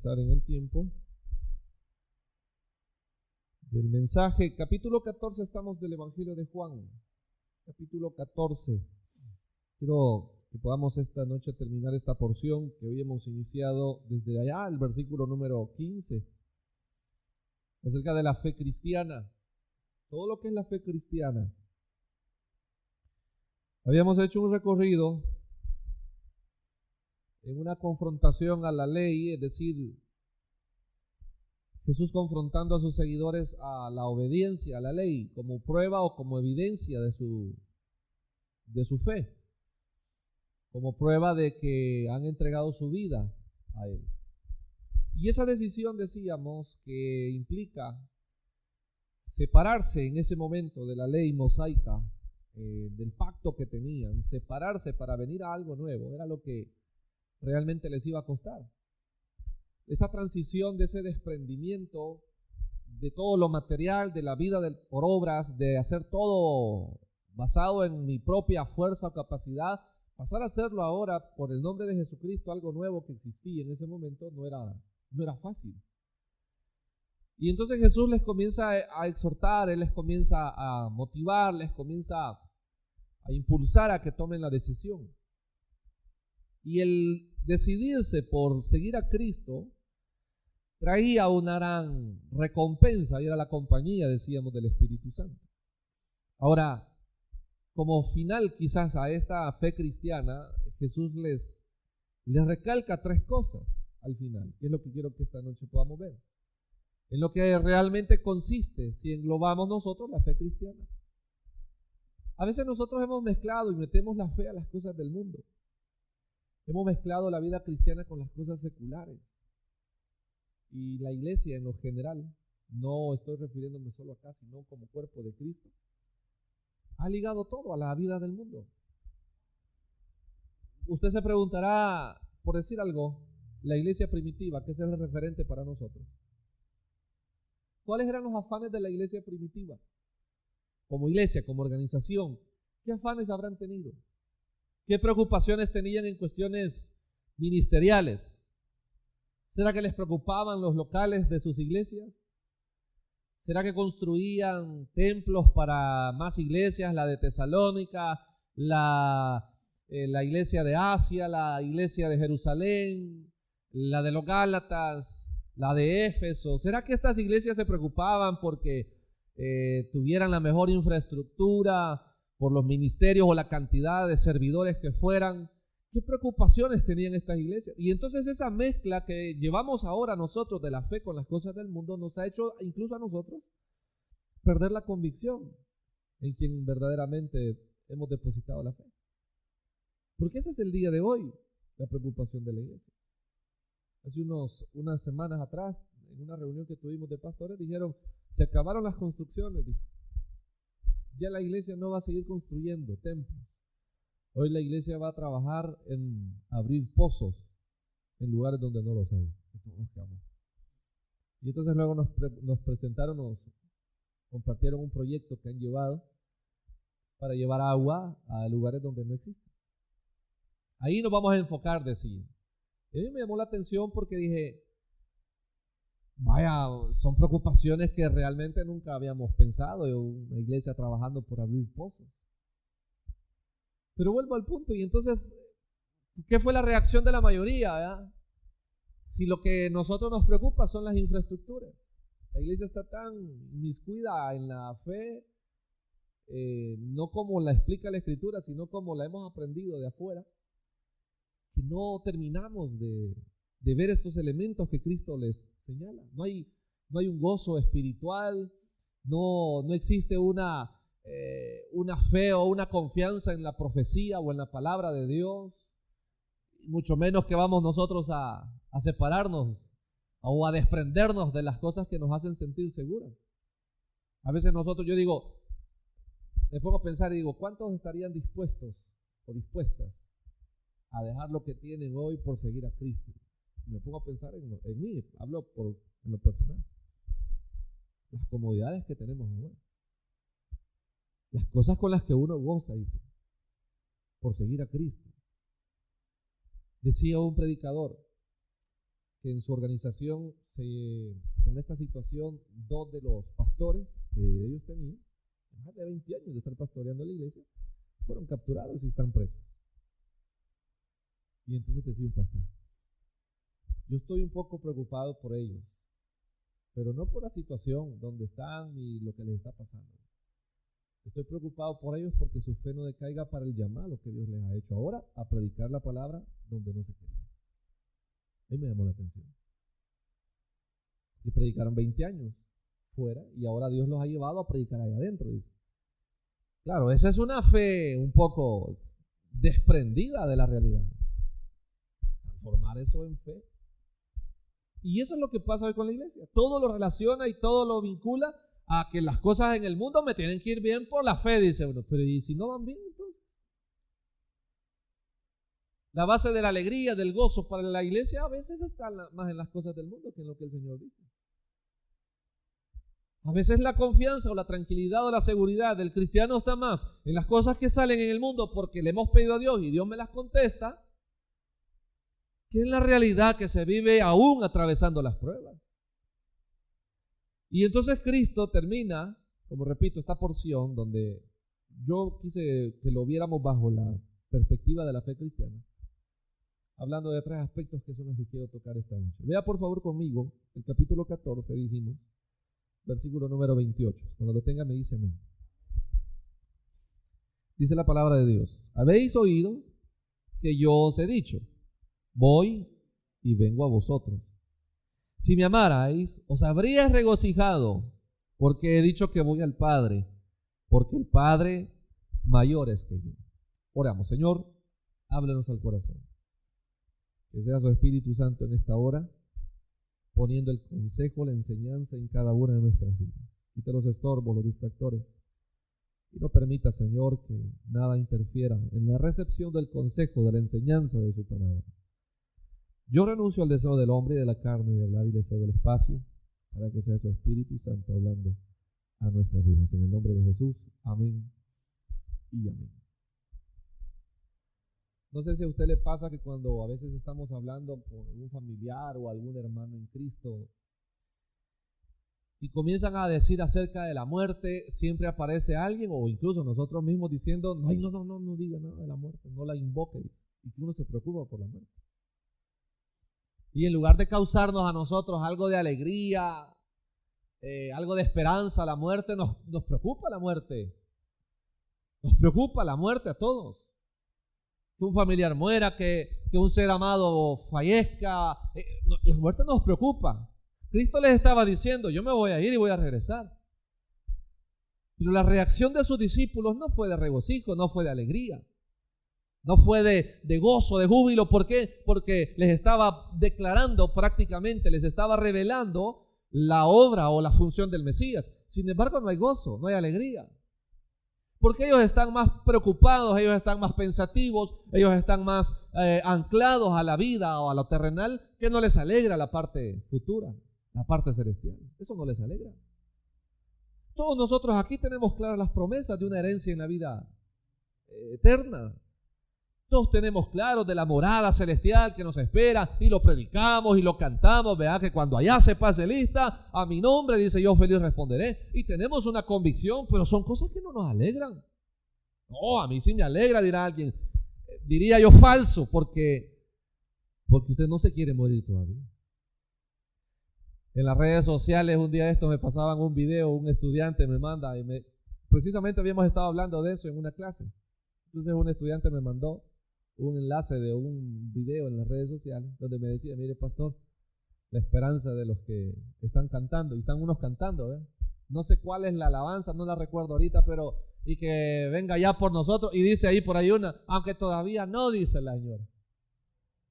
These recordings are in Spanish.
pensar en el tiempo del mensaje. Capítulo 14 estamos del Evangelio de Juan. Capítulo 14. Quiero que podamos esta noche terminar esta porción que hoy hemos iniciado desde allá, el versículo número 15, acerca de la fe cristiana. Todo lo que es la fe cristiana. Habíamos hecho un recorrido en una confrontación a la ley, es decir, Jesús confrontando a sus seguidores a la obediencia a la ley como prueba o como evidencia de su fe, como prueba de que han entregado su vida a Él. Y esa decisión, decíamos, que implica separarse en ese momento de la ley mosaica, del pacto que tenían, separarse para venir a algo nuevo, era lo que realmente les iba a costar. Esa transición de ese desprendimiento de todo lo material, de la vida por obras, de hacer todo basado en mi propia fuerza o capacidad, pasar a hacerlo ahora por el nombre de Jesucristo, algo nuevo que existía en ese momento, no era fácil. Y entonces Jesús les comienza a exhortar, Él les comienza a motivar, les comienza a impulsar a que tomen la decisión. Y el decidirse por seguir a Cristo traía una gran recompensa, y era la compañía, decíamos, del Espíritu Santo. Ahora, como final quizás a esta fe cristiana, Jesús les recalca tres cosas al final, que es lo que quiero que esta noche podamos ver. En lo que realmente consiste, si englobamos nosotros la fe cristiana. A veces nosotros hemos mezclado y metemos la fe a las cosas del mundo. Hemos mezclado la vida cristiana con las cosas seculares. Y la iglesia en lo general, no estoy refiriéndome solo acá, sino como cuerpo de Cristo, ha ligado todo a la vida del mundo. Usted se preguntará, por decir algo, la iglesia primitiva, que es el referente para nosotros. ¿Cuáles eran los afanes de la iglesia primitiva? Como iglesia, como organización, ¿qué afanes habrán tenido? ¿Qué preocupaciones tenían en cuestiones ministeriales? ¿Será que les preocupaban los locales de sus iglesias? ¿Será que construían templos para más iglesias, la de Tesalónica, la iglesia de Asia, la iglesia de Jerusalén, la de los Gálatas, la de Éfeso? ¿Será que estas iglesias se preocupaban porque tuvieran la mejor infraestructura, por los ministerios o la cantidad de servidores que fueran? ¿Qué preocupaciones tenían estas iglesias? Y entonces esa mezcla que llevamos ahora nosotros de la fe con las cosas del mundo nos ha hecho incluso a nosotros perder la convicción en quien verdaderamente hemos depositado la fe. Porque ese es el día de hoy, la preocupación de la iglesia. Hace unas semanas atrás, en una reunión que tuvimos de pastores, dijeron, se acabaron las construcciones, dijo. Ya la iglesia no va a seguir construyendo templos. Hoy la iglesia va a trabajar en abrir pozos en lugares donde no los hay. Y entonces luego nos presentaron, nos compartieron un proyecto que han llevado para llevar agua a lugares donde no existe. Ahí nos vamos a enfocar, decía. Y a mí me llamó la atención porque dije, vaya, son preocupaciones que realmente nunca habíamos pensado en una iglesia trabajando por abrir pozos. Pero vuelvo al punto, y entonces, ¿qué fue la reacción de la mayoría? ¿Verdad? Si lo que nosotros nos preocupa son las infraestructuras. La iglesia está tan inmiscuida en la fe, no como la explica la Escritura, sino como la hemos aprendido de afuera, que no terminamos de ver estos elementos que Cristo les señala. No hay un gozo espiritual, no existe una fe o una confianza en la profecía o en la palabra de Dios, mucho menos que vamos nosotros a separarnos o a desprendernos de las cosas que nos hacen sentir seguros. A veces yo digo, me pongo a pensar y digo, ¿cuántos estarían dispuestos o dispuestas a dejar lo que tienen hoy por seguir a Cristo? Me pongo a pensar en mí, hablo en lo personal. Las comodidades que tenemos ahora. Las cosas con las que uno goza, dice, por seguir a Cristo. Decía un predicador, que en su organización, con esta situación, 2 de los pastores que ellos tenían, más de 20 años de estar pastoreando la iglesia, fueron capturados y están presos. Y entonces decía un pastor, yo estoy un poco preocupado por ellos, pero no por la situación donde están ni lo que les está pasando. Estoy preocupado por ellos porque su fe no decaiga para el llamado que Dios les ha hecho ahora a predicar la palabra donde no se quería. Ahí me llamó la atención. Y predicaron 20 años fuera y ahora Dios los ha llevado a predicar allá adentro, dice. Claro, esa es una fe un poco desprendida de la realidad. Transformar eso en fe. Y eso es lo que pasa hoy con la iglesia. Todo lo relaciona y todo lo vincula a que las cosas en el mundo me tienen que ir bien por la fe, dice uno. Pero ¿y si no van bien entonces? La base de la alegría, del gozo para la iglesia a veces está más en las cosas del mundo que en lo que el Señor dice. A veces la confianza o la tranquilidad o la seguridad del cristiano está más en las cosas que salen en el mundo porque le hemos pedido a Dios y Dios me las contesta, que en la realidad que se vive aún atravesando las pruebas. Y entonces Cristo termina, como repito, esta porción donde yo quise que lo viéramos bajo la perspectiva de la fe cristiana, hablando de 3 aspectos que son los que quiero tocar esta noche. Vea por favor conmigo el capítulo 14, dijimos, versículo número 28. Cuando lo tenga me dice amén. Dice la palabra de Dios: habéis oído que yo os he dicho, voy y vengo a vosotros. Si me amarais, os habríais regocijado, porque he dicho que voy al Padre, porque el Padre mayor es que yo. Oramos. Señor, háblenos al corazón. Que sea su Espíritu Santo en esta hora, poniendo el consejo, la enseñanza en cada una de nuestras vidas. Quita los estorbos, los distractores, y no permita, Señor, que nada interfiera en la recepción del consejo, de la enseñanza de su palabra. Yo renuncio al deseo del hombre y de la carne de hablar y le cedo el espacio para que sea su Espíritu Santo hablando a nuestras vidas. En el nombre de Jesús, amén y amén. No sé si a usted le pasa que cuando a veces estamos hablando con algún familiar o algún hermano en Cristo y comienzan a decir acerca de la muerte, siempre aparece alguien o incluso nosotros mismos diciendo, no diga nada de la muerte, no la invoque, y que uno se preocupa por la muerte. Y en lugar de causarnos a nosotros algo de alegría, algo de esperanza, la muerte, nos preocupa la muerte. Nos preocupa la muerte a todos. Que un familiar muera, que un ser amado fallezca. La muerte nos preocupa. Cristo les estaba diciendo, yo me voy a ir y voy a regresar. Pero la reacción de sus discípulos no fue de regocijo, no fue de alegría. No fue de gozo, de júbilo. ¿Por qué? Porque les estaba declarando prácticamente, les estaba revelando la obra o la función del Mesías. Sin embargo, no hay gozo, no hay alegría. Porque ellos están más preocupados, ellos están más pensativos, ellos están más anclados a la vida o a lo terrenal, que no les alegra la parte futura, la parte celestial. Eso no les alegra. Todos nosotros aquí tenemos claras las promesas de una herencia en la vida eterna. Todos tenemos claro de la morada celestial que nos espera y lo predicamos y lo cantamos, ¿verdad? Que cuando allá se pase lista, a mi nombre, dice, yo feliz responderé. Y tenemos una convicción, pero son cosas que no nos alegran. No, a mí sí me alegra, dirá alguien. Diría yo falso, porque usted no se quiere morir todavía. En las redes sociales un día esto me pasaban un video, un estudiante me manda, precisamente habíamos estado hablando de eso en una clase. Entonces un estudiante me mandó un enlace de un video en las redes sociales donde me decía, mire pastor, la esperanza de los que están cantando, y están unos cantando, ¿eh? No sé cuál es la alabanza, no la recuerdo ahorita, pero y que venga ya por nosotros, y dice ahí por ahí una, aunque todavía no, dice la señora.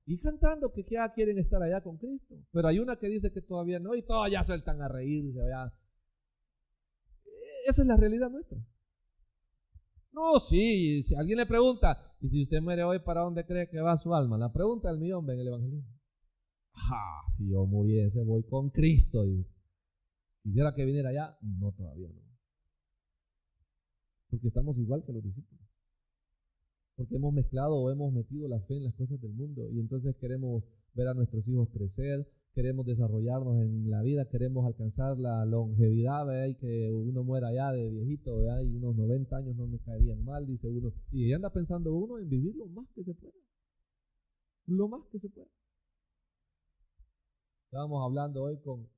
Y cantando que ya quieren estar allá con Cristo, pero hay una que dice que todavía no, y todos ya sueltan a reírse, ya. Esa es la realidad nuestra. No, sí, si alguien le pregunta, y si usted muere hoy, ¿para dónde cree que va su alma? La pregunta del millón en el evangelismo. Si yo muriese, voy con Cristo. Dice. ¿Quisiera que viniera allá? No, todavía no. Porque estamos igual que los discípulos. Porque hemos mezclado o hemos metido la fe en las cosas del mundo y entonces queremos ver a nuestros hijos crecer, queremos desarrollarnos en la vida, queremos alcanzar la longevidad, ¿verdad? Y que uno muera ya de viejito, ¿verdad? Y unos 90 años no me caerían mal, dice uno. Y ella anda pensando uno en vivir lo más que se pueda. Lo más que se pueda. Estábamos hablando hoy con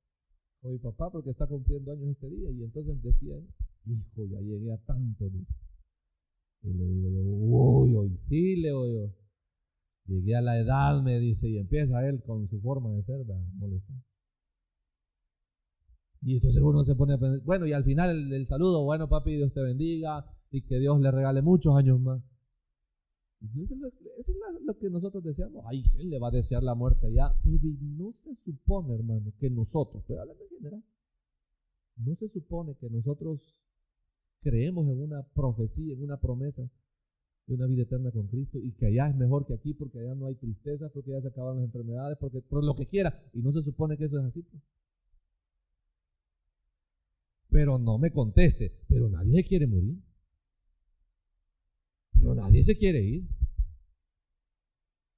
mi papá porque está cumpliendo años este día y entonces decía él, hijo, ya llegué a tanto, dice. Y le digo yo, uy, hoy sí, le digo yo. Llegué a la edad, me dice, y empieza él con su forma de ser, a molestar. Y entonces uno se pone a pensar, bueno, y al final el saludo, bueno, papi, Dios te bendiga y que Dios le regale muchos años más. Eso es lo que nosotros deseamos. Ay, ¿quién le va a desear la muerte ya? Baby, no se supone, hermano, que nosotros, estoy hablando en general, no se supone que nosotros creemos en una profecía, en una promesa de una vida eterna con Cristo y que allá es mejor que aquí porque allá no hay tristeza, porque allá se acaban las enfermedades, porque por lo que quiera, y no se supone que eso es así. Pues. Pero no me conteste, pero nadie se quiere morir. Pero nadie se quiere ir.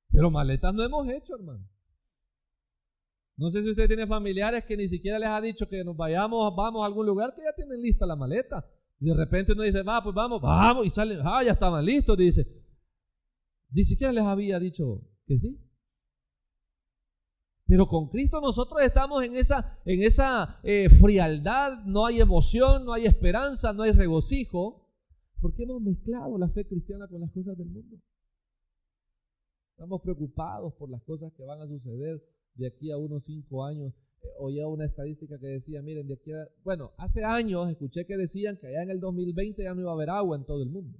Pero maletas no hemos hecho, hermano. No sé si usted tiene familiares que ni siquiera les ha dicho que nos vamos a algún lugar que ya tienen lista la maleta. Y de repente uno dice, va, pues vamos, y salen, ya estaban listos, dice. Ni siquiera les había dicho que sí. Pero con Cristo nosotros estamos en esa frialdad, no hay emoción, no hay esperanza, no hay regocijo, porque hemos mezclado la fe cristiana con las cosas del mundo. Estamos preocupados por las cosas que van a suceder de aquí a unos 5 años. Oía una estadística que decía, miren, de aquí a... Bueno, hace años escuché que decían que allá en el 2020 ya no iba a haber agua en todo el mundo.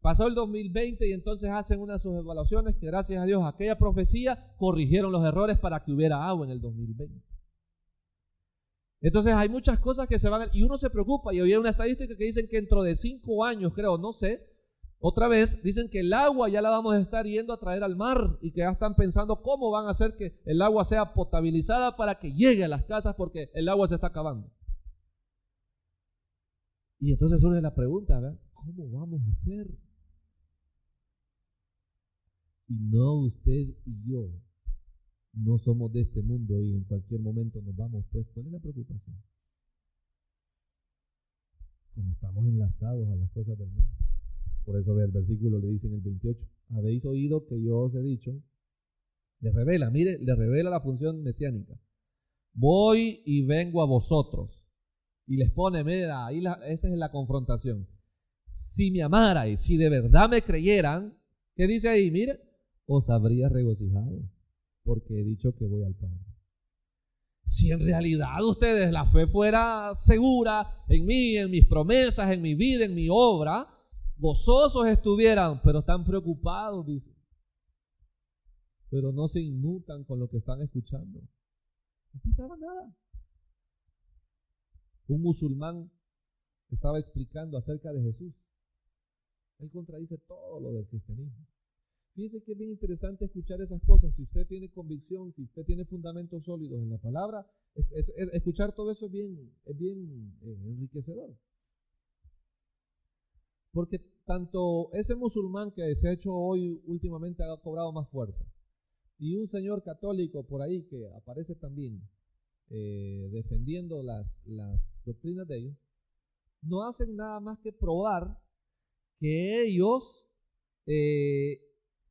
Pasó el 2020 y entonces hacen unas subevaluaciones que gracias a Dios aquella profecía corrigieron los errores para que hubiera agua en el 2020. Entonces hay muchas cosas que se van y uno se preocupa y oía una estadística que dicen que dentro de 5 años, creo, no sé, otra vez dicen que el agua ya la vamos a estar yendo a traer al mar y que ya están pensando cómo van a hacer que el agua sea potabilizada para que llegue a las casas porque el agua se está acabando. Y entonces surge la pregunta, ¿verdad? ¿Cómo vamos a hacer? Y no, usted y yo no somos de este mundo y en cualquier momento nos vamos. Pues, ¿cuál es la preocupación? Como estamos enlazados a las cosas del mundo. Por eso el versículo le dice en el 28, habéis oído que yo os he dicho, le revela la función mesiánica. Voy y vengo a vosotros. Y les pone, mira, ahí esa es la confrontación. Si me amarais, si de verdad me creyeran, ¿qué dice ahí? Mire, os habría regocijado, porque he dicho que voy al Padre. Si en realidad ustedes la fe fuera segura en mí, en mis promesas, en mi vida, en mi obra, gozosos estuvieran, pero están preocupados, dice. Pero no se inmutan con lo que están escuchando. No pasaba nada. Un musulmán estaba explicando acerca de Jesús. Él contradice todo lo del cristianismo. Fíjense que es bien interesante escuchar esas cosas. Si usted tiene convicción, si usted tiene fundamentos sólidos en la palabra, escuchar todo eso es bien enriquecedor. Porque tanto ese musulmán que se ha hecho hoy últimamente ha cobrado más fuerza, y un señor católico por ahí que aparece también defendiendo las doctrinas de ellos, no hacen nada más que probar que ellos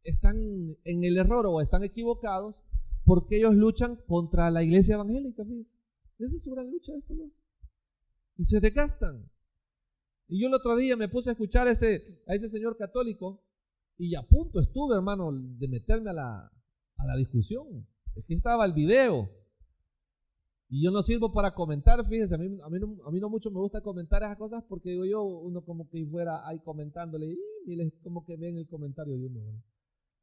están en el error o están equivocados porque ellos luchan contra la iglesia evangélica. Fíjense. Esa es su gran lucha de estos dos. Y se desgastan. Y yo el otro día me puse a escuchar a ese señor católico y a punto estuve, hermano, de meterme a la discusión. Aquí estaba el video. Y yo no sirvo para comentar, fíjense, a mí no mucho me gusta comentar esas cosas porque digo yo, uno como que fuera ahí comentándole y mire, como que ven el comentario de uno. ¿no?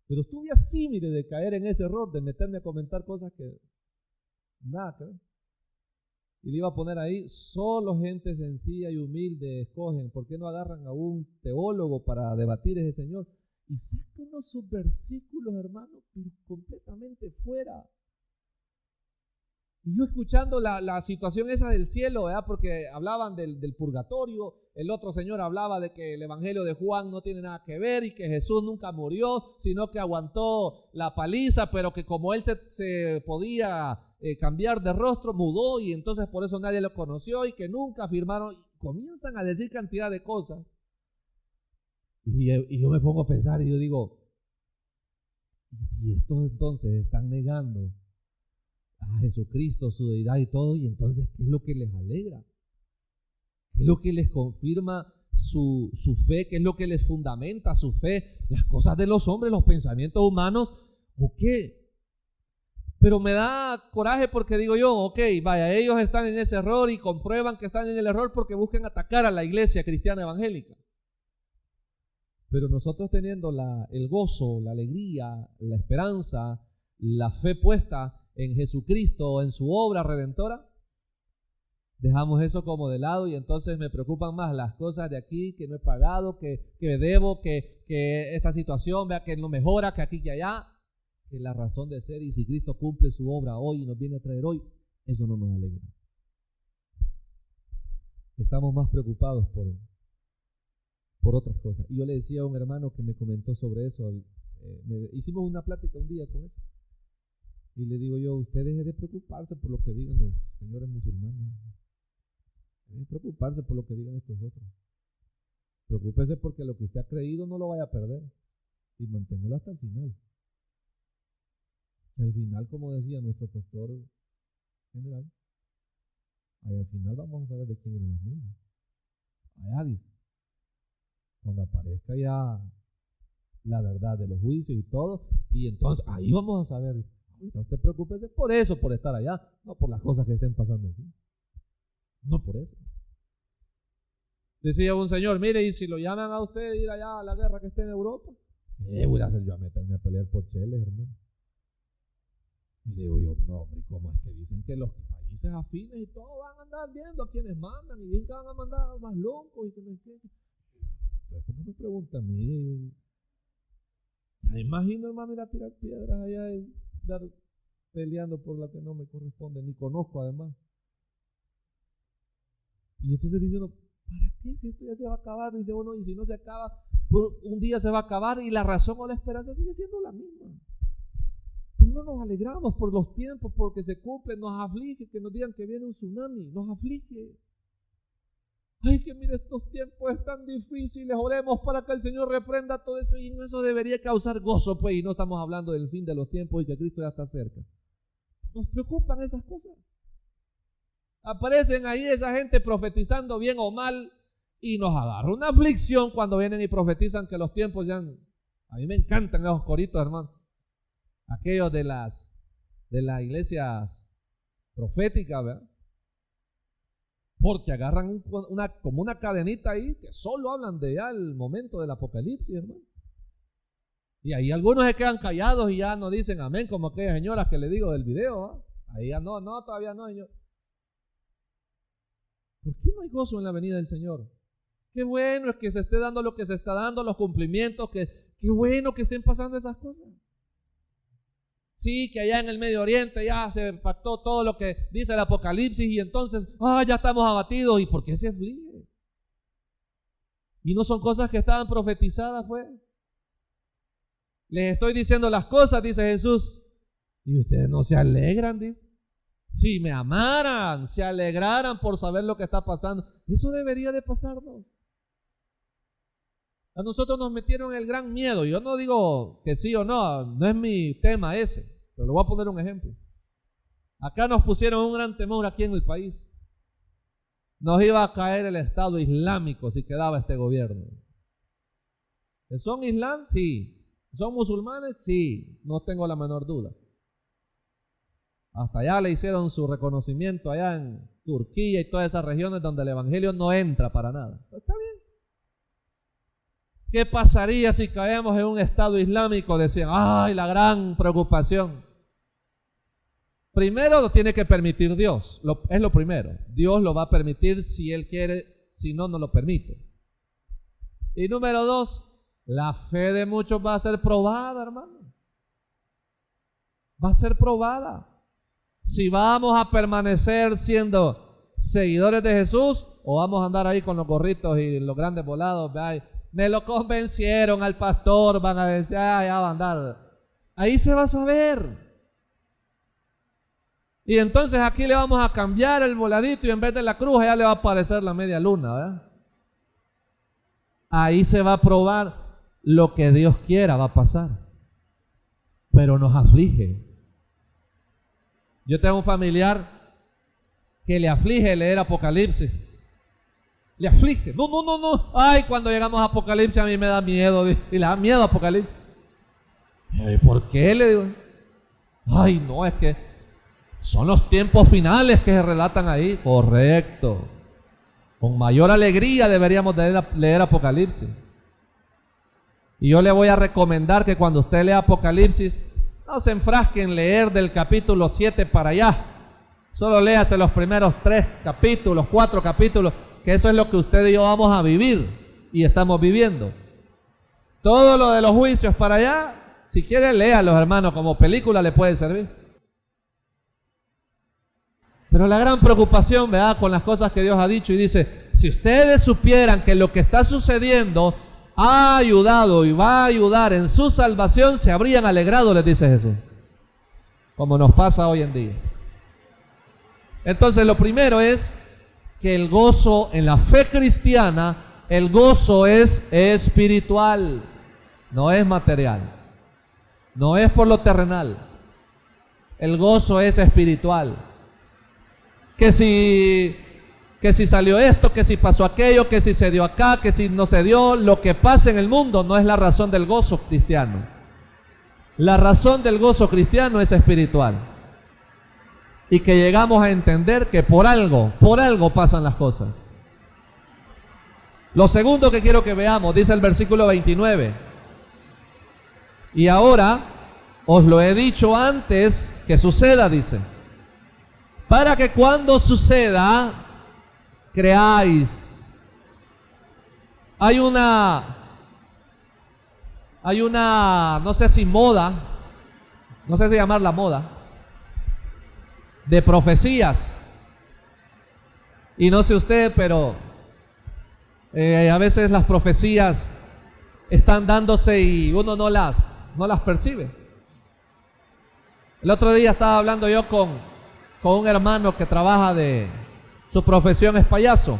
Pero estuve así, mire, de caer en ese error, de meterme a comentar cosas que nada que ver. Y le iba a poner ahí, solo gente sencilla y humilde escogen. ¿Por qué no agarran a un teólogo para debatir ese señor? Y sacan sus versículos, hermano, pero completamente fuera. Y yo escuchando la situación esa del cielo, ¿verdad? Porque hablaban del purgatorio, el otro señor hablaba de que el evangelio de Juan no tiene nada que ver y que Jesús nunca murió, sino que aguantó la paliza, pero que como él se podía cambiar de rostro, mudó y entonces por eso nadie lo conoció y que nunca firmaron. Comienzan a decir cantidad de cosas. Y yo me pongo a pensar y yo digo, ¿y si estos entonces están negando a Jesucristo, su deidad y todo? Y entonces, ¿qué es lo que les alegra? ¿Qué es lo que les confirma su fe? ¿Qué es lo que les fundamenta su fe? ¿Las cosas de los hombres, los pensamientos humanos o qué? Pero me da coraje porque digo yo, ok, vaya, ellos están en ese error y comprueban que están en el error porque buscan atacar a la iglesia cristiana evangélica. Pero nosotros teniendo el gozo, la alegría, la esperanza, la fe puesta en Jesucristo, en su obra redentora, dejamos eso como de lado y entonces me preocupan más las cosas de aquí que no he pagado, que debo, que esta situación, vea que no mejora, que aquí y allá, que la razón de ser. Y si Cristo cumple su obra hoy y nos viene a traer hoy, eso no nos alegra. Estamos más preocupados por otras cosas. Y yo le decía a un hermano que me comentó sobre eso, hicimos una plática un día con eso. Y le digo yo, usted deje de preocuparse por lo que digan los señores musulmanes. Deje de preocuparse por lo que digan estos otros. Preocúpese porque lo que usted ha creído no lo vaya a perder. Y manténgalo hasta el final. Al final, como decía nuestro pastor general, ahí al final vamos a saber de quién eran las mulas. Allá dice, cuando aparezca ya la verdad de los juicios y todo, y entonces ahí vamos a saber. No te preocupes por eso, por estar allá, no por las cosas que estén pasando aquí. No por eso. Decía un señor, mire, y si lo llaman a usted ir allá a la guerra que esté en Europa, voy a hacer yo a meterme a pelear por cheles, hermano. Y digo yo, no, hombre, ¿cómo es que dicen que los países afines y todo van a andar viendo a quienes mandan y dicen que van a mandar más locos y que no sé qué? Entonces, ¿por qué me pregunta a mí? Ya imagino, hermano, ir a tirar piedras allá y estar peleando por la que no me corresponde, ni conozco además. Y entonces dice uno, ¿para qué? Si esto ya se va a acabar, dice uno, y si no se acaba, un día se va a acabar y la razón o la esperanza sigue siendo la misma. Pero no nos alegramos por los tiempos, porque se cumplen, nos aflige que nos digan que viene un tsunami, nos aflige. Ay, que mire, estos tiempos están difíciles, oremos para que el Señor reprenda todo eso, y eso debería causar gozo, pues, y no estamos hablando del fin de los tiempos y que Cristo ya está cerca. Nos preocupan esas cosas. Aparecen ahí esa gente profetizando bien o mal y nos agarra una aflicción cuando vienen y profetizan que los tiempos ya... A mí me encantan esos coritos, hermano. Aquellos de las iglesias proféticas, ¿verdad? Porque agarran como una cadenita ahí que solo hablan de ya el momento del apocalipsis, hermano. Y ahí algunos se quedan callados y ya no dicen amén, como aquellas señoras que le digo del video, ¿eh? Ahí ya no, todavía no, señor. ¿Por qué no hay gozo en la venida del Señor? Qué bueno es que se esté dando lo que se está dando, los cumplimientos, qué bueno que estén pasando esas cosas. Sí, que allá en el Medio Oriente ya se pactó todo lo que dice el Apocalipsis y entonces, ya estamos abatidos. ¿Y por qué se aflige? Y no son cosas que estaban profetizadas, pues. Les estoy diciendo las cosas, dice Jesús, y ustedes no se alegran, dice. Si me amaran, se alegraran por saber lo que está pasando. Eso debería de pasarnos. A nosotros nos metieron el gran miedo. Yo no digo que sí o no, no es mi tema ese, pero le voy a poner un ejemplo. Acá nos pusieron un gran temor aquí en el país. Nos iba a caer el Estado Islámico si quedaba este gobierno. ¿Que son islam? Sí. ¿Son musulmanes? Sí. No tengo la menor duda. Hasta allá le hicieron su reconocimiento allá en Turquía y todas esas regiones donde el evangelio no entra para nada. Pero está bien. ¿Qué pasaría si caemos en un Estado Islámico? Decían, ¡ay, la gran preocupación! Primero lo tiene que permitir Dios, es lo primero. Dios lo va a permitir si Él quiere, si no, no lo permite. Y número dos, la fe de muchos va a ser probada, hermano. Va a ser probada. Si vamos a permanecer siendo seguidores de Jesús o vamos a andar ahí con los gorritos y los grandes volados. Ay, me lo convencieron al pastor, van a decir, ya va a andar. Ahí se va a saber. Y entonces aquí le vamos a cambiar el voladito y en vez de la cruz ya le va a aparecer la media luna, ¿verdad? Ahí se va a probar lo que Dios quiera va a pasar. Pero nos aflige. Yo tengo un familiar que le aflige leer Apocalipsis. Le aflige. No. Ay, cuando llegamos a Apocalipsis a mí me da miedo. Y le da miedo a Apocalipsis. ¿Por qué? Le digo. Ay, no, es que son los tiempos finales que se relatan ahí. Correcto. Con mayor alegría deberíamos leer Apocalipsis. Y yo le voy a recomendar que cuando usted lea Apocalipsis, no se enfrasque en leer del capítulo 7 para allá. Solo léase los primeros 3 capítulos, 4 capítulos, que eso es lo que usted y yo vamos a vivir y estamos viviendo. Todo lo de los juicios para allá, si quiere léalos, hermano, como película le puede servir. Pero la gran preocupación, ¿verdad?, con las cosas que Dios ha dicho y dice, si ustedes supieran que lo que está sucediendo ha ayudado y va a ayudar en su salvación, se habrían alegrado, les dice Jesús, como nos pasa hoy en día. Entonces lo primero es que el gozo en la fe cristiana, el gozo es espiritual, no es material, no es por lo terrenal, el gozo es espiritual. Que si salió esto, que si pasó aquello, que si se dio acá, que si no se dio, lo que pasa en el mundo no es la razón del gozo cristiano. La razón del gozo cristiano es espiritual. Y que llegamos a entender que por algo pasan las cosas. Lo segundo que quiero que veamos, dice el versículo 29. Y ahora os lo he dicho antes que suceda, dice, para que cuando suceda, creáis. Hay una, no sé si moda, no sé si llamarla moda, de profecías. Y no sé usted, pero a veces las profecías están dándose y uno no las percibe. El otro día estaba hablando yo con un hermano que trabaja su profesión es payaso.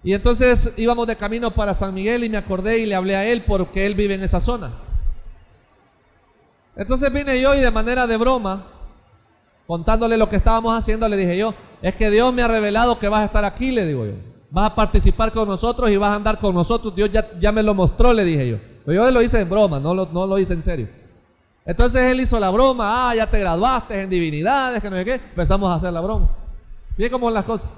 Y entonces íbamos de camino para San Miguel y me acordé y le hablé a él porque él vive en esa zona. Entonces vine yo y de manera de broma, contándole lo que estábamos haciendo, le dije yo, es que Dios me ha revelado que vas a estar aquí, le digo yo. Vas a participar con nosotros y vas a andar con nosotros. Dios ya me lo mostró, le dije yo. Pero yo lo hice en broma, no lo hice en serio. Entonces él hizo la broma, ya te graduaste en divinidades, que no sé qué. Empezamos a hacer la broma. Bien cómo son las cosas.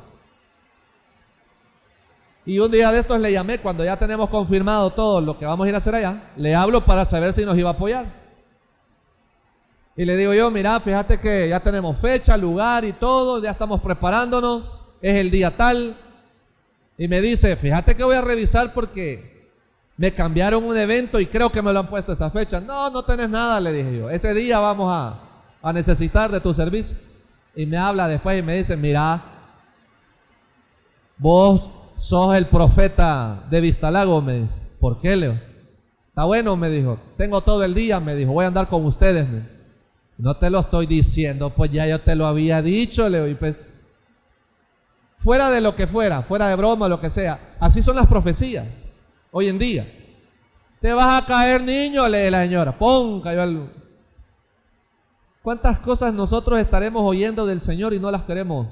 Y un día de estos le llamé, cuando ya tenemos confirmado todo lo que vamos a ir a hacer allá, le hablo para saber si nos iba a apoyar. Y le digo yo, mira, fíjate que ya tenemos fecha, lugar y todo, ya estamos preparándonos, es el día tal. Y me dice, fíjate que voy a revisar porque me cambiaron un evento y creo que me lo han puesto esa fecha. No tenés nada, le dije yo. Ese día vamos a necesitar de tu servicio. Y me habla después y me dice, mira, vos sos el profeta de Vistalago, me dice. ¿Por qué, Leo? Está bueno, me dijo. Tengo todo el día, me dijo. Voy a andar con ustedes. No te lo estoy diciendo, pues ya yo te lo había dicho, Leo. Y pues, fuera de lo que fuera de broma, lo que sea, así son las profecías. Hoy en día, te vas a caer, niño, lee la señora, ¡pum! Cayó el... ¿Cuántas cosas nosotros estaremos oyendo del Señor y no las queremos?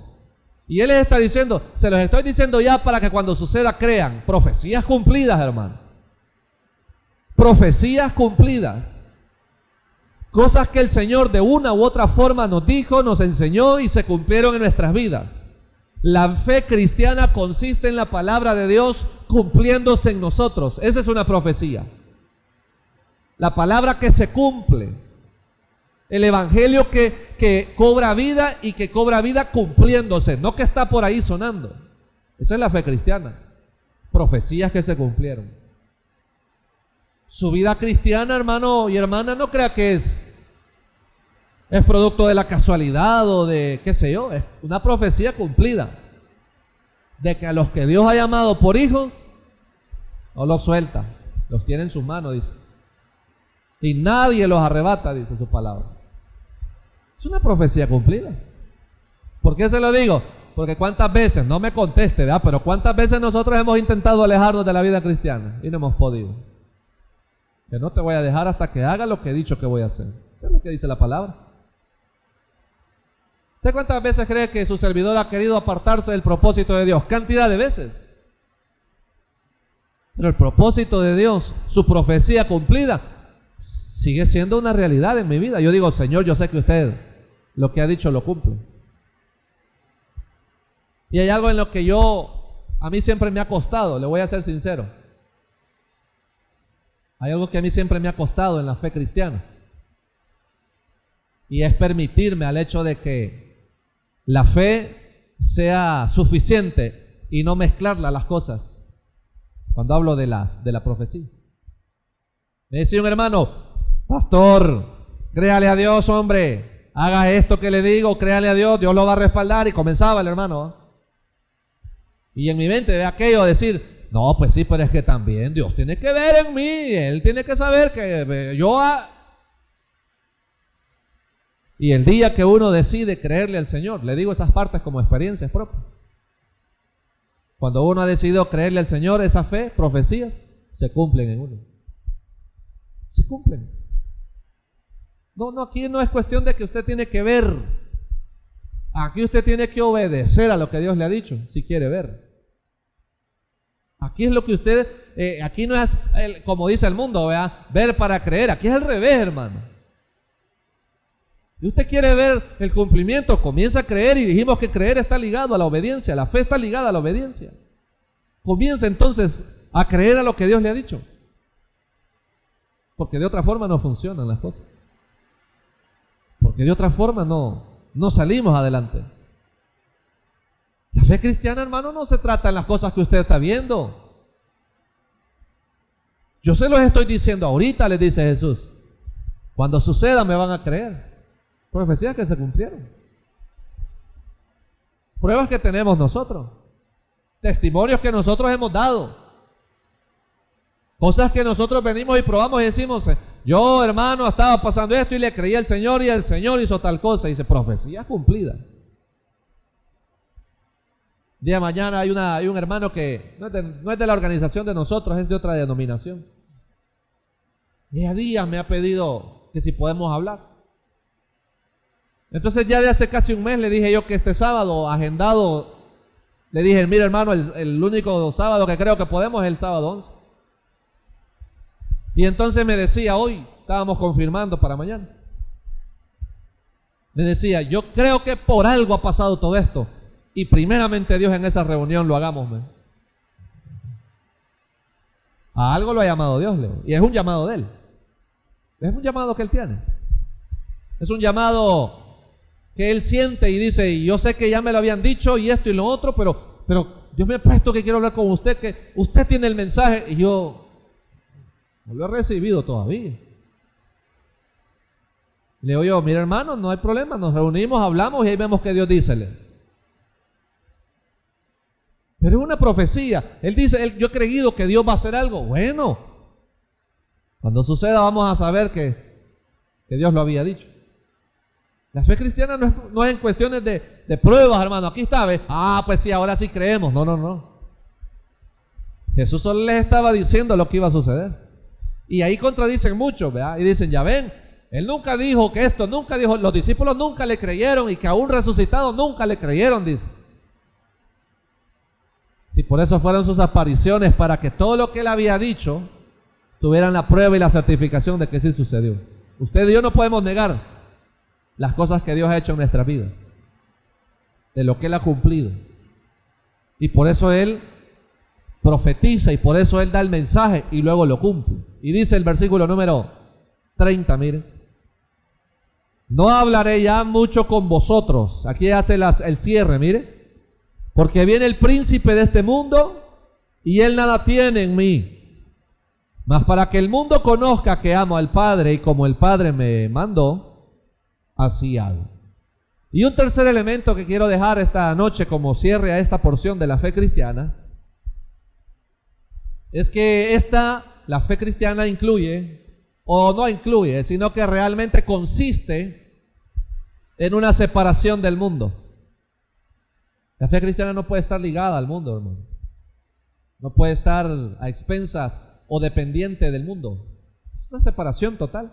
Y Él les está diciendo, se los estoy diciendo ya para que cuando suceda crean. Profecías cumplidas, hermano. Profecías cumplidas. Cosas que el Señor de una u otra forma nos dijo, nos enseñó y se cumplieron en nuestras vidas. La fe cristiana consiste en la palabra de Dios cumpliéndose en nosotros. Esa es una profecía. La palabra que se cumple. El evangelio que cobra vida y que cobra vida cumpliéndose. No que está por ahí sonando. Esa es la fe cristiana. Profecías que se cumplieron. Su vida cristiana, hermano y hermana, no crea que es es producto de la casualidad o de qué sé yo, es una profecía cumplida de que a los que Dios ha llamado por hijos no los suelta, los tiene en sus manos, dice, y nadie los arrebata, dice su palabra. Es una profecía cumplida. ¿Por qué se lo digo? Porque cuántas veces, no me conteste, ¿verdad? Pero cuántas veces nosotros hemos intentado alejarnos de la vida cristiana y no hemos podido. Que no te voy a dejar hasta que haga lo que he dicho que voy a hacer. ¿Qué es lo que dice la palabra? ¿Usted cuántas veces cree que su servidor ha querido apartarse del propósito de Dios? Cantidad de veces. Pero el propósito de Dios, su profecía cumplida, sigue siendo una realidad en mi vida. Yo digo, Señor, yo sé que usted lo que ha dicho lo cumple. Y hay algo en lo que a mí siempre me ha costado, le voy a ser sincero. Hay algo que a mí siempre me ha costado en la fe cristiana. Y es permitirme al hecho de que la fe sea suficiente y no mezclarla las cosas. Cuando hablo de la profecía. Me decía un hermano, pastor, créale a Dios, hombre, haga esto que le digo, créale a Dios, Dios lo va a respaldar. Y comenzaba el hermano. Y en mi mente de aquello a decir, no, pues sí, pero es que también Dios tiene que ver en mí, Él tiene que saber que yo... Y el día que uno decide creerle al Señor, le digo esas partes como experiencias propias. Cuando uno ha decidido creerle al Señor, esa fe, profecías, se cumplen en uno. Se cumplen. No, aquí no es cuestión de que usted tiene que ver. Aquí usted tiene que obedecer a lo que Dios le ha dicho, si quiere ver. Aquí es lo que usted, aquí no es como dice el mundo, ¿verdad? Ver para creer. Aquí es al revés, hermano. Si usted quiere ver el cumplimiento, comienza a creer, y dijimos que creer está ligado a la obediencia, la fe está ligada a la obediencia. Comienza entonces a creer a lo que Dios le ha dicho. Porque de otra forma no funcionan las cosas. Porque de otra forma no salimos adelante. La fe cristiana, hermano, no se trata en las cosas que usted está viendo. Yo se los estoy diciendo ahorita, les dice Jesús. Cuando suceda me van a creer. Profecías que se cumplieron. Pruebas que tenemos nosotros. Testimonios que nosotros hemos dado. Cosas que nosotros venimos y probamos y decimos, yo, hermano, estaba pasando esto y le creí al Señor y el Señor hizo tal cosa. Y dice, profecía cumplida. Día de mañana hay un hermano que no es de la organización de nosotros, es de otra denominación. Y a día me ha pedido que si podemos hablar. Entonces ya de hace casi un mes le dije yo que este sábado agendado, le dije, mira hermano, el único sábado que creo que podemos es el sábado 11. Y entonces me decía, hoy estábamos confirmando para mañana. Me decía, yo creo que por algo ha pasado todo esto. Y primeramente Dios en esa reunión lo hagamos. A algo lo ha llamado Dios, Leo. Y es un llamado de Él. Es un llamado que Él tiene. Es un llamado que Él siente y dice, y yo sé que ya me lo habían dicho y esto y lo otro, pero Dios me ha puesto que quiero hablar con usted, que usted tiene el mensaje y yo no lo he recibido todavía. Le digo yo, mira hermano, no hay problema, nos reunimos, hablamos y ahí vemos que Dios dice. Pero es una profecía. Él dice, yo he creído que Dios va a hacer algo. Bueno, cuando suceda vamos a saber que Dios lo había dicho. La fe cristiana no es en cuestiones de pruebas, hermano. Aquí está, ¿ves? Pues sí, ahora sí creemos. No. Jesús solo les estaba diciendo lo que iba a suceder. Y ahí contradicen mucho, ¿verdad? Y dicen, ya ven, Él nunca dijo que esto, nunca dijo, los discípulos nunca le creyeron y que a un resucitado nunca le creyeron, dice. Si por eso fueron sus apariciones, para que todo lo que Él había dicho tuvieran la prueba y la certificación de que sí sucedió. Usted y yo no podemos negar las cosas que Dios ha hecho en nuestra vida, de lo que Él ha cumplido. Y por eso Él profetiza y por eso Él da el mensaje y luego lo cumple. Y dice el versículo número 30, mire. No hablaré ya mucho con vosotros. Aquí hace el cierre, mire. Porque viene el príncipe de este mundo y él nada tiene en mí. Mas para que el mundo conozca que amo al Padre y como el Padre me mandó, así hago. Y un tercer elemento que quiero dejar esta noche como cierre a esta porción de la fe cristiana es que la fe cristiana incluye, o no incluye, sino que realmente consiste en una separación del mundo. La fe cristiana no puede estar ligada al mundo, hermano. No puede estar a expensas o dependiente del mundo. Es una separación total.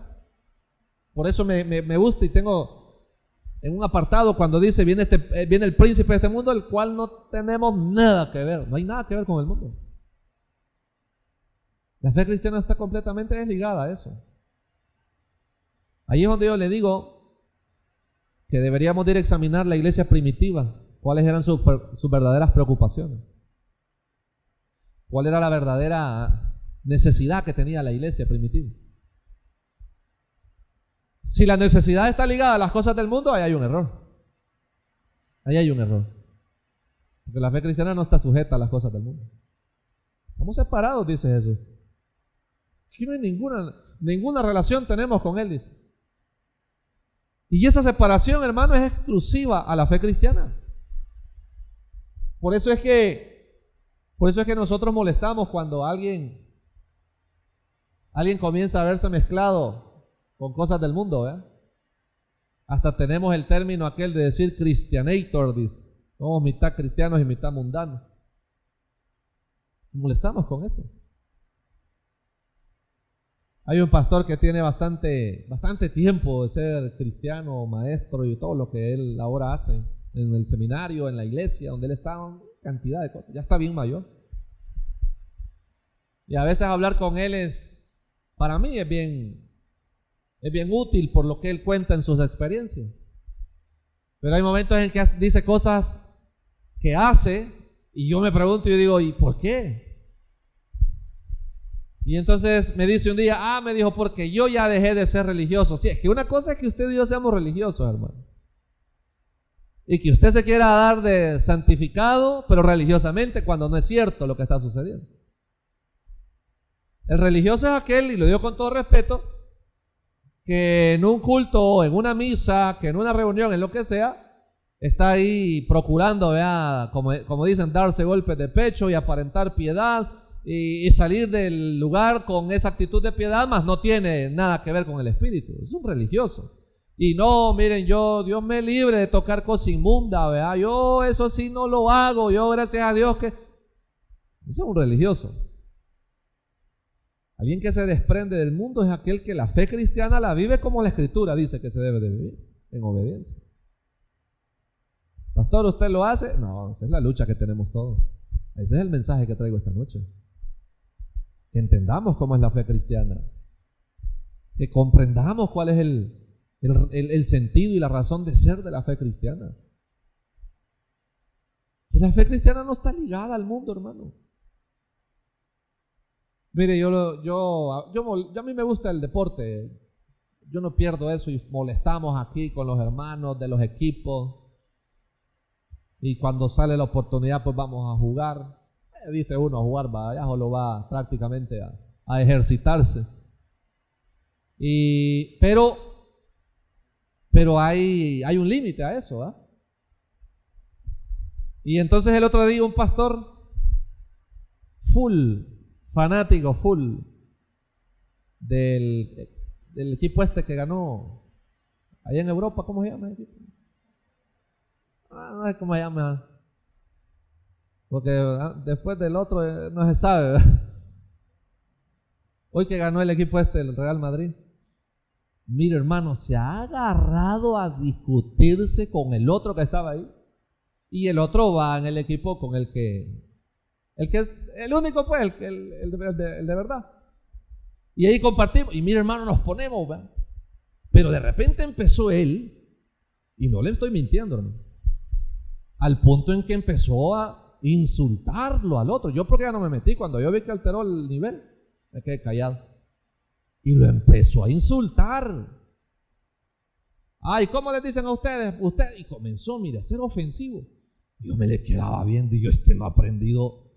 Por eso me gusta y tengo en un apartado cuando dice viene el príncipe de este mundo, el cual no tenemos nada que ver. No hay nada que ver con el mundo. La fe cristiana está completamente desligada a eso. Ahí es donde yo le digo que deberíamos ir a examinar la iglesia primitiva. ¿Cuáles eran sus verdaderas preocupaciones? ¿Cuál era la verdadera necesidad que tenía la iglesia primitiva? Si la necesidad está ligada a las cosas del mundo, ahí hay un error. Ahí hay un error. Porque la fe cristiana no está sujeta a las cosas del mundo. Estamos separados, dice Jesús. Aquí no hay ninguna relación tenemos con Él, dice. Y esa separación, hermano, es exclusiva a la fe cristiana. Por eso es que nosotros molestamos cuando alguien comienza a verse mezclado con cosas del mundo, ¿eh? Hasta tenemos el término aquel de decir Christianator, dice. Somos mitad cristianos y mitad mundanos. Molestamos con eso. Hay un pastor que tiene bastante tiempo de ser cristiano, maestro y todo lo que él ahora hace en el seminario, en la iglesia, donde él está, una cantidad de cosas. Ya está bien mayor. Y a veces hablar con él para mí es bien útil por lo que él cuenta en sus experiencias. Pero hay momentos en que dice cosas que hace y yo me pregunto y yo digo, ¿y por qué? Y entonces me dice un día, me dijo, porque yo ya dejé de ser religioso. Sí, es que una cosa es que usted y yo seamos religiosos, hermano. Y que usted se quiera dar de santificado, pero religiosamente, cuando no es cierto lo que está sucediendo. El religioso es aquel, y lo digo con todo respeto, que en un culto, en una misa, que en una reunión, en lo que sea, está ahí procurando, vea, como dicen, darse golpes de pecho y aparentar piedad y salir del lugar con esa actitud de piedad, más no tiene nada que ver con el espíritu. Es un religioso. Y no, miren, Dios me libre de tocar cosas inmundas, vea, yo eso sí no lo hago, yo gracias a Dios que... Ese es un religioso. Alguien que se desprende del mundo es aquel que la fe cristiana la vive como la Escritura dice que se debe de vivir, en obediencia. Pastor, ¿usted lo hace? No, esa es la lucha que tenemos todos. Ese es el mensaje que traigo esta noche. Que entendamos cómo es la fe cristiana. Que comprendamos cuál es el sentido y la razón de ser de la fe cristiana. Que la fe cristiana no está ligada al mundo, hermano. Mire, a mí me gusta el deporte. Yo no pierdo eso y molestamos aquí con los hermanos de los equipos. Y cuando sale la oportunidad, pues vamos a jugar. Dice uno a jugar, vaya, solo va prácticamente a ejercitarse. Pero hay un límite a eso, ¿eh? Y entonces el otro día un pastor fanático del equipo que ganó allá en Europa, ¿cómo se llama el equipo? No sé cómo se llama, porque después del otro no se sabe, ¿verdad? Hoy que ganó el equipo el Real Madrid, mire, hermano, se ha agarrado a discutirse con el otro que estaba ahí, y el otro va en el equipo con el que es el único, pues, el de verdad. Y ahí compartimos, y mire, hermano, nos ponemos, ¿verdad? Pero de repente empezó él, y no le estoy mintiendo, hermano, al punto en que empezó a insultarlo al otro. Yo porque ya no me metí, cuando yo vi que alteró el nivel, me quedé callado. Y lo empezó a insultar. Ay, ¿cómo les dicen a ustedes? Y comenzó, mire, a ser ofensivo. Yo me le quedaba viendo y yo no ha aprendido.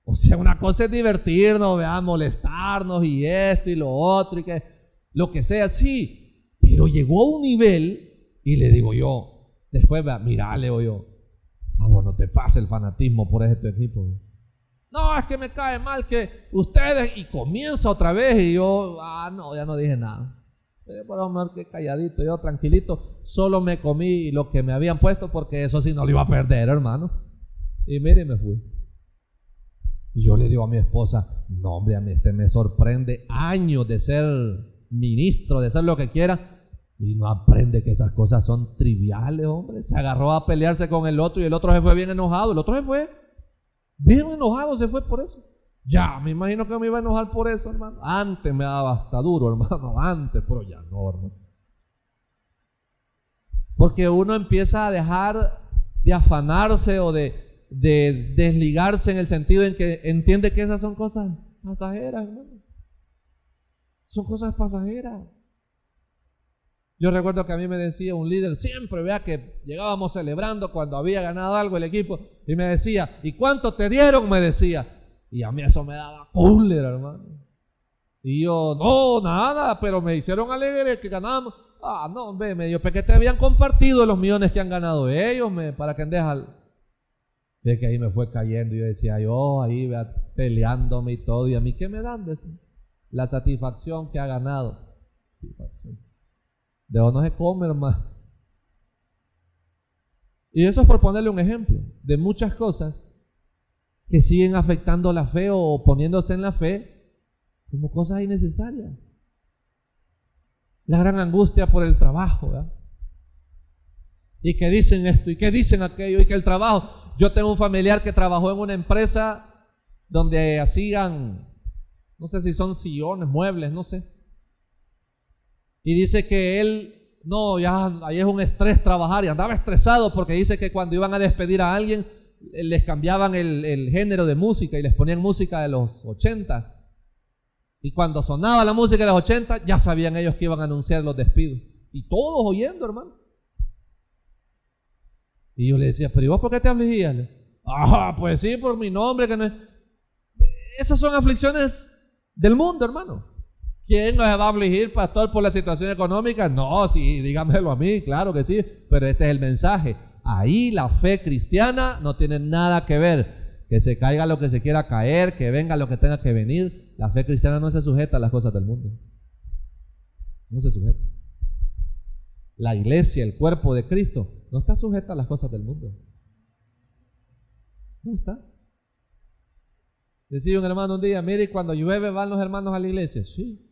O sea, una cosa es divertirnos, molestarnos y esto y lo otro y que lo que sea, sí. Pero llegó a un nivel y le digo yo, después, mira, le digo yo, vamos, no te pase el fanatismo por este equipo. No, es que me cae mal que ustedes, y comienza otra vez, y yo, no, ya no dije nada. Por lo menos que calladito, yo tranquilito, solo me comí lo que me habían puesto, porque eso sí no lo iba a perder, hermano. Y mire, me fui. Y yo le digo a mi esposa, no, hombre, a mí me sorprende años de ser ministro, de ser lo que quiera, y no aprende que esas cosas son triviales, hombre. Se agarró a pelearse con el otro y el otro se fue bien enojado. El otro se fue bien enojado, se fue por eso. Ya, me imagino que me iba a enojar por eso, hermano. Antes me daba hasta duro, hermano, antes, pero ya no, hermano. Porque uno empieza a dejar de afanarse o de desligarse, en el sentido en que entiende que esas son cosas pasajeras, hermano. Son cosas pasajeras. Yo recuerdo que a mí me decía un líder siempre, vea, que llegábamos celebrando cuando había ganado algo el equipo, y me decía, ¿y cuánto te dieron? Me decía. Y a mí eso me daba cólera, hermano. Y yo, no, nada, pero me hicieron alegre que ganamos. No, hombre, me dijo, porque te habían compartido los millones que han ganado ellos, para que andes al... Es que ahí me fue cayendo y yo decía, yo ahí vea, peleándome y todo, y a mí, ¿qué me dan? La satisfacción que ha ganado. De o no se come, hermano. Y eso es por ponerle un ejemplo de muchas cosas que siguen afectando la fe o poniéndose en la fe como cosas innecesarias. La gran angustia por el trabajo, ¿verdad? Y que dicen esto y que dicen aquello y que el trabajo. Yo tengo un familiar que trabajó en una empresa donde hacían, no sé si son sillones, muebles, no sé. Y dice que él, no, ya ahí es un estrés trabajar, y andaba estresado porque dice que cuando iban a despedir a alguien, les cambiaban el género de música y les ponían música de los 80. Y cuando sonaba la música de los 80, ya sabían ellos que iban a anunciar los despidos. Y todos oyendo, hermano. Y yo le decía, pero ¿y vos por qué te afligías? Pues sí, por mi nombre, que no es... Esas son aflicciones del mundo, hermano. ¿Quién nos va a afligir, pastor, por la situación económica? No, sí, dígamelo a mí, claro que sí, pero este es el mensaje. Ahí la fe cristiana no tiene nada que ver. Que se caiga lo que se quiera caer, que venga lo que tenga que venir. La fe cristiana no se sujeta a las cosas del mundo. No se sujeta. La iglesia, el cuerpo de Cristo, no está sujeta a las cosas del mundo. No está. Decía un hermano un día, mire, cuando llueve van los hermanos a la iglesia. Sí.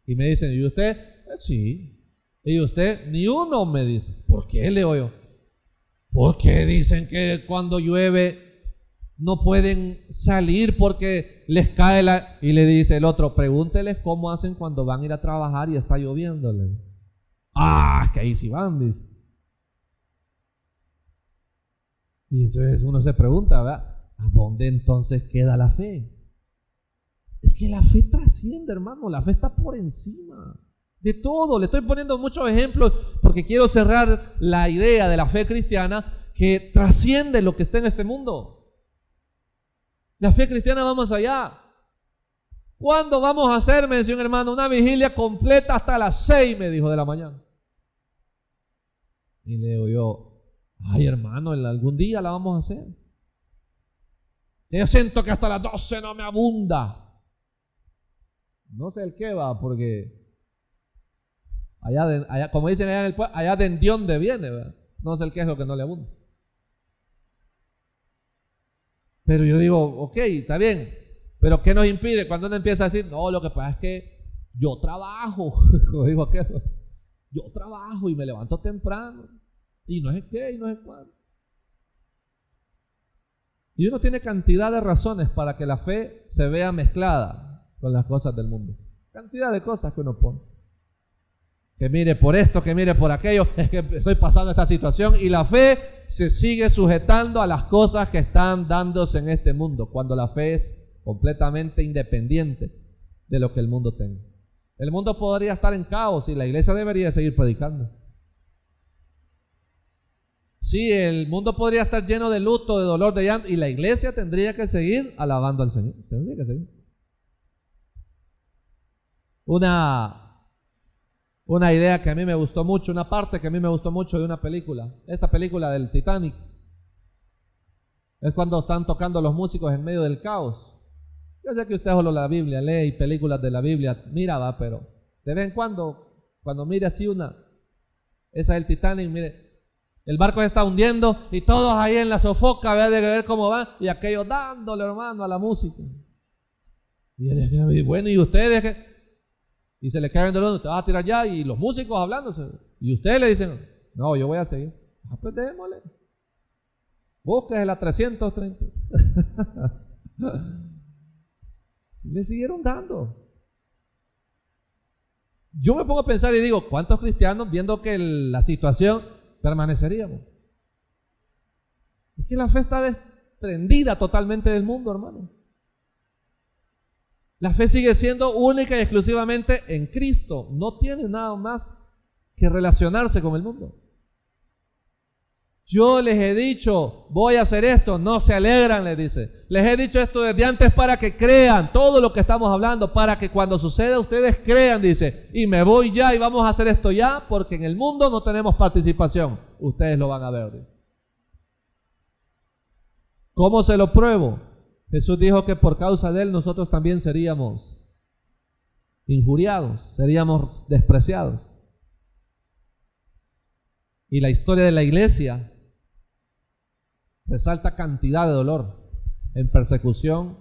Y me dicen, ¿y usted? Sí. ¿Y usted? Ni uno, me dice. ¿Por qué, le oigo? Porque dicen que cuando llueve no pueden salir porque les cae la... Y le dice el otro, pregúnteles cómo hacen cuando van a ir a trabajar y está lloviéndole. Que ahí sí van, dice. Y entonces uno se pregunta, ¿verdad? ¿A dónde entonces queda la fe? Es que la fe trasciende, hermano. La fe está por encima de todo. Le estoy poniendo muchos ejemplos porque quiero cerrar la idea de la fe cristiana que trasciende lo que está en este mundo. La fe cristiana va más allá. ¿Cuándo vamos a hacer, me decía un hermano, una vigilia completa hasta las 6, me dijo, de la mañana? Y le digo yo, hermano, algún día la vamos a hacer. Yo siento que hasta las 12 no me abunda. No sé el qué va, porque allá, como dicen allá en el pueblo, allá de dónde viene, ¿verdad? No sé el qué es lo que no le abunda. Pero yo digo, ok, está bien, pero ¿qué nos impide cuando uno empieza a decir, no, lo que pasa es que yo trabajo, como digo aquello, yo trabajo y me levanto temprano, y no es qué, y no es cuándo. Y uno tiene cantidad de razones para que la fe se vea mezclada con las cosas del mundo. Cantidad de cosas que uno pone. Que mire por esto, que mire por aquello, es que estoy pasando esta situación, y la fe se sigue sujetando a las cosas que están dándose en este mundo, cuando la fe es completamente independiente de lo que el mundo tenga. El mundo podría estar en caos y la iglesia debería seguir predicando. Sí, el mundo podría estar lleno de luto, de dolor, de llanto, y la iglesia tendría que seguir alabando al Señor. Tendría que seguir. una idea que a mí me gustó mucho, una parte que a mí me gustó mucho de una película, esta película del Titanic. Es cuando están tocando los músicos en medio del caos. Yo sé que usted solo la Biblia, lee películas de la Biblia, mira, va, pero de vez en cuando mire así esa del Titanic, mire, el barco se está hundiendo y todos ahí en la sofoca, a ver cómo van, y aquellos dándole, hermano, a la música. Y él dice, bueno, ¿y ustedes qué? Y se le cae viendo el uno, te vas a tirar ya, y los músicos hablándose. Y ustedes le dicen, no, yo voy a seguir. Ah, pues démosle. Búsquese la 330. Le siguieron dando. Yo me pongo a pensar y digo, ¿cuántos cristianos viendo que la situación permaneceríamos? Es que la fe está desprendida totalmente del mundo, hermano. La fe sigue siendo única y exclusivamente en Cristo. No tiene nada más que relacionarse con el mundo. Yo les he dicho, voy a hacer esto, no se alegran, les dice. Les he dicho esto desde antes para que crean todo lo que estamos hablando, para que cuando suceda ustedes crean, dice. Y me voy ya y vamos a hacer esto ya, porque en el mundo no tenemos participación. Ustedes lo van a ver, dice. ¿Cómo se lo pruebo? Jesús dijo que por causa de Él nosotros también seríamos injuriados, seríamos despreciados. Y la historia de la iglesia resalta cantidad de dolor en persecución,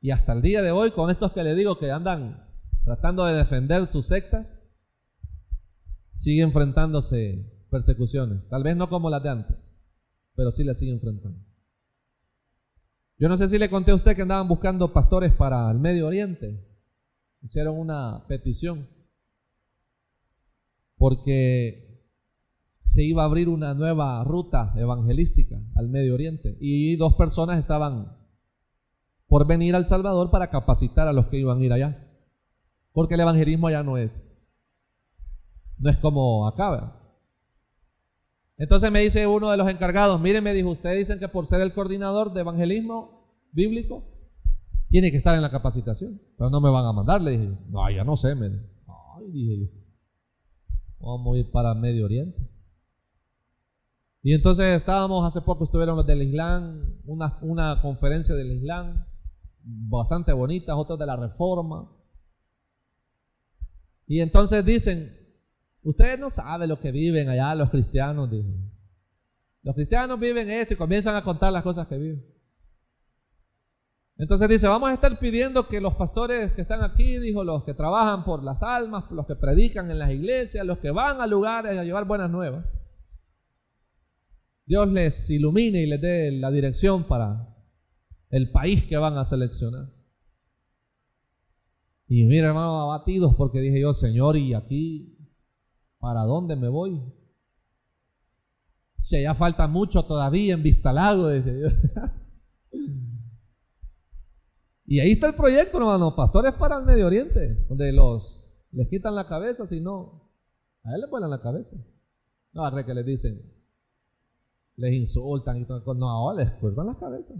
y hasta el día de hoy con estos que le digo que andan tratando de defender sus sectas, sigue enfrentándose persecuciones, tal vez no como las de antes, pero sí las sigue enfrentando. Yo no sé si le conté a usted que andaban buscando pastores para el Medio Oriente, hicieron una petición porque se iba a abrir una nueva ruta evangelística al Medio Oriente y 2 personas estaban por venir a El Salvador para capacitar a los que iban a ir allá, porque el evangelismo ya no es como acá, ¿verdad? Entonces me dice uno de los encargados, mire, me dijo, ustedes dicen que por ser el coordinador de evangelismo bíblico tiene que estar en la capacitación, pero no me van a mandar. Le dije, no, ya no sé, me dijo. Ay, dije yo, vamos a ir para Medio Oriente. Y entonces hace poco estuvieron los del Islam, una conferencia del Islam, bastante bonitas, otros de la Reforma. Y entonces dicen, ustedes no saben lo que viven allá los cristianos, dicen. Los cristianos viven esto y comienzan a contar las cosas que viven. Entonces dice, vamos a estar pidiendo que los pastores que están aquí, dijo, los que trabajan por las almas, los que predican en las iglesias, los que van a lugares a llevar buenas nuevas, Dios les ilumine y les dé la dirección para el país que van a seleccionar. Y mira, hermano, abatidos porque dije yo, Señor, ¿y aquí para dónde me voy? Si allá falta mucho todavía en Vistalago, dije yo. Y ahí está el proyecto, hermano, pastores para el Medio Oriente, donde les quitan la cabeza, si no, a él le vuelan la cabeza. No, a que les dicen, les insultan y todo, no, les cortan las cabezas.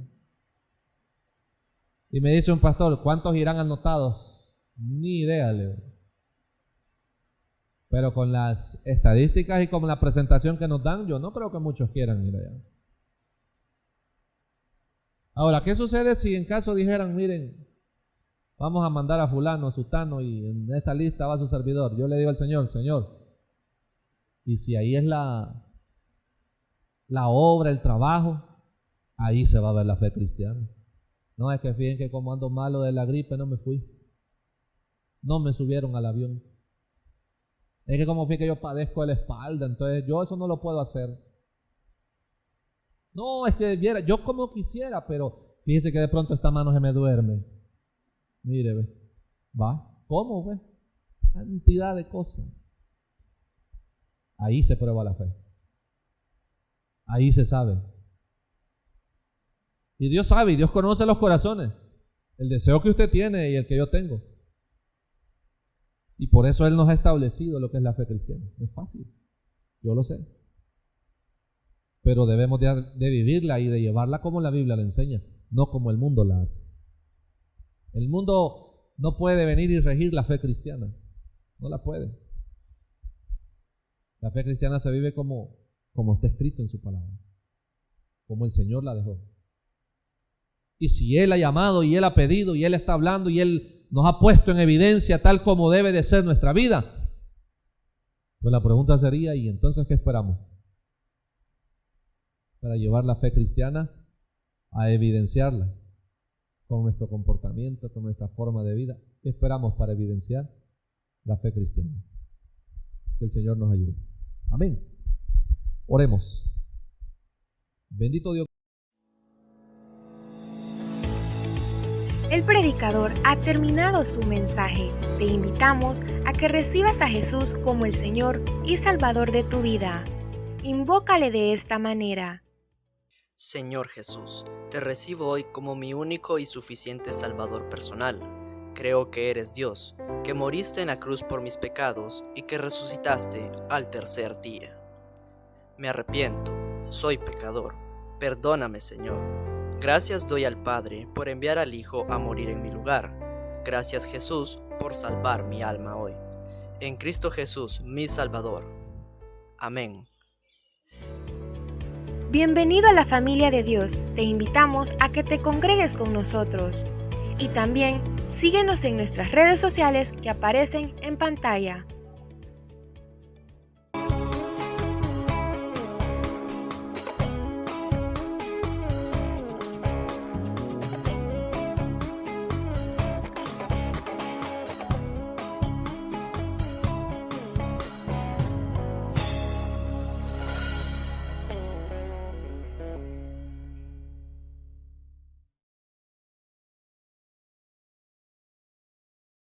Y me dice un pastor, ¿cuántos irán anotados? Ni idea, Leo. Pero con las estadísticas y con la presentación que nos dan, yo no creo que muchos quieran ir allá. Ahora, ¿qué sucede si en caso dijeran, miren, vamos a mandar a fulano, sutano, y en esa lista va su servidor? Yo le digo al Señor, y si ahí es la obra, el trabajo, ahí se va a ver la fe cristiana. No es que fíjense que como ando malo de la gripe no me fui, no me subieron al avión. Es que como fui que yo padezco de la espalda, entonces yo eso no lo puedo hacer. No, es que viera, yo como quisiera, pero fíjese que de pronto esta mano se me duerme. Mire, ve, va, ¿cómo, ve? Cantidad de cosas. Ahí se prueba la fe. Ahí se sabe. Y Dios sabe, y Dios conoce los corazones, el deseo que usted tiene y el que yo tengo. Y por eso Él nos ha establecido lo que es la fe cristiana. Es fácil, yo lo sé. Pero debemos de vivirla y de llevarla como la Biblia la enseña, no como el mundo la hace. El mundo no puede venir y regir la fe cristiana, no la puede. La fe cristiana se vive como está escrito en su palabra, como el Señor la dejó. Y si Él ha llamado y Él ha pedido y Él está hablando y Él nos ha puesto en evidencia tal como debe de ser nuestra vida, pues la pregunta sería, ¿y entonces qué esperamos? Para llevar la fe cristiana a evidenciarla con nuestro comportamiento, con nuestra forma de vida. ¿Qué esperamos para evidenciar la fe cristiana? Que el Señor nos ayude. Amén. Oremos. Bendito Dios. El predicador ha terminado su mensaje. Te invitamos a que recibas a Jesús como el Señor y Salvador de tu vida. Invócale de esta manera. Señor Jesús, te recibo hoy como mi único y suficiente Salvador personal. Creo que eres Dios, que moriste en la cruz por mis pecados y que resucitaste al tercer día. Me arrepiento, soy pecador. Perdóname, Señor. Gracias doy al Padre por enviar al Hijo a morir en mi lugar. Gracias, Jesús, por salvar mi alma hoy. En Cristo Jesús, mi Salvador. Amén. Bienvenido a la familia de Dios. Te invitamos a que te congregues con nosotros. Y también síguenos en nuestras redes sociales que aparecen en pantalla.